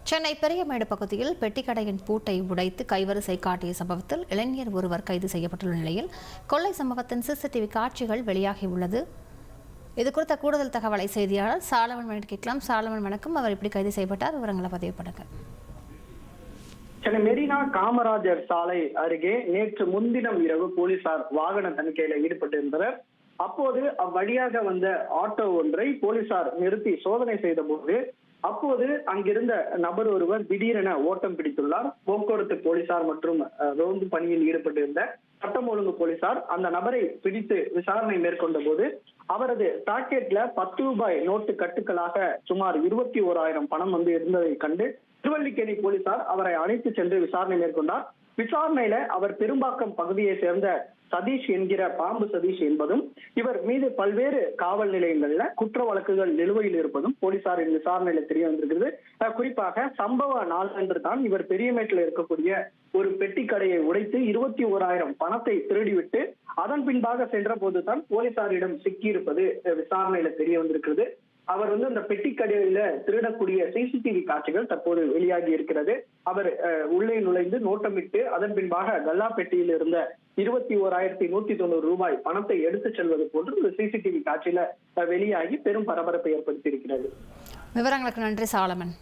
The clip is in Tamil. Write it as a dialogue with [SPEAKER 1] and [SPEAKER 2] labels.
[SPEAKER 1] சென்னை பெரியமேடு பகுதியில் பெட்டிக்கடையின் பூட்டை உடைத்து கைவரிசை காட்டிய சம்பவத்தில் இளைஞர் ஒருவர் கைது செய்யப்பட்டுள்ள நிலையில் கொள்ளை சம்பவத்தின் சிசிடிவி காட்சிகள் வெளியாகியுள்ளது. இதுகுறித்த கூடுதல் தகவலை செய்தியாளர் சாலமன் கேட்கலாம். சாலமன் வணக்கம். அவர் இப்படி கைது செய்யப்பட்டார், விவரங்களை பதிவு பண்ணுங்க.
[SPEAKER 2] சென்னை மெரினா காமராஜர் சாலை அருகே நேற்று முன்தினம் இரவு போலீசார் வாகன தணிக்கையில ஈடுபட்டிருந்தனர். அப்போது அவ்வழியாக வந்த ஆட்டோ ஒன்றை போலீசார் நிறுத்தி சோதனை செய்த போது அப்போது அங்கிருந்த நபர் ஒருவர் திடீரென ஓட்டம் பிடித்துள்ளார். போக்குவரத்து போலீசார் மற்றும் ரோந்து பணியில் ஈடுபட்டிருந்த சட்டம் ஒழுங்கு போலீசார் அந்த நபரை பிடித்து விசாரணை மேற்கொண்ட போது அவரது பாக்கெட்ல 10 ரூபாய் நோட்டு கட்டுக்களாக சுமார் 21,000 பணம் இருந்ததை கண்டு திருவல்லிக்கேணி போலீசார் அவரை அழைத்து சென்று விசாரணை மேற்கொண்டார். விசாரணையில அவர் பெரும்பாக்கம் பகுதியை சேர்ந்த சதீஷ் என்கிற பாம்பு சதீஷ் என்பதும் இவர் மீது பல்வேறு காவல் நிலையங்கள்ல குற்ற வழக்குகள் நிலுவையில் இருப்பதும் போலீசாரின் விசாரணையில தெரிய வந்திருக்கிறது. குறிப்பாக சம்பவ நாளன்று தான் இவர் பெரியமேட்டில் இருக்கக்கூடிய ஒரு பெட்டி கடையை உடைத்து 21,000 பணத்தை திருடிவிட்டு அதன் பின்பாக சென்ற போதுதான் போலீசாரிடம் சிக்கியிருப்பது விசாரணையில தெரிய வந்திருக்கிறது. அவர் அந்த பெட்டி கடையில திருடக்கூடிய சிசிடிவி காட்சிகள் தற்போது வெளியாகி இருக்கிறது. அவர் உள்ளே நுழைந்து நோட்டமிட்டு அதன் பின்பாக கல்லா பெட்டியில் இருந்த 21,190 ரூபாய் பணத்தை எடுத்து செல்வது போன்று சிசிடிவி காட்சியில வெளியாகி பெரும் பரபரப்பை ஏற்படுத்தி இருக்கிறது.
[SPEAKER 1] விவரங்களுக்கு நன்றி சாலமன்.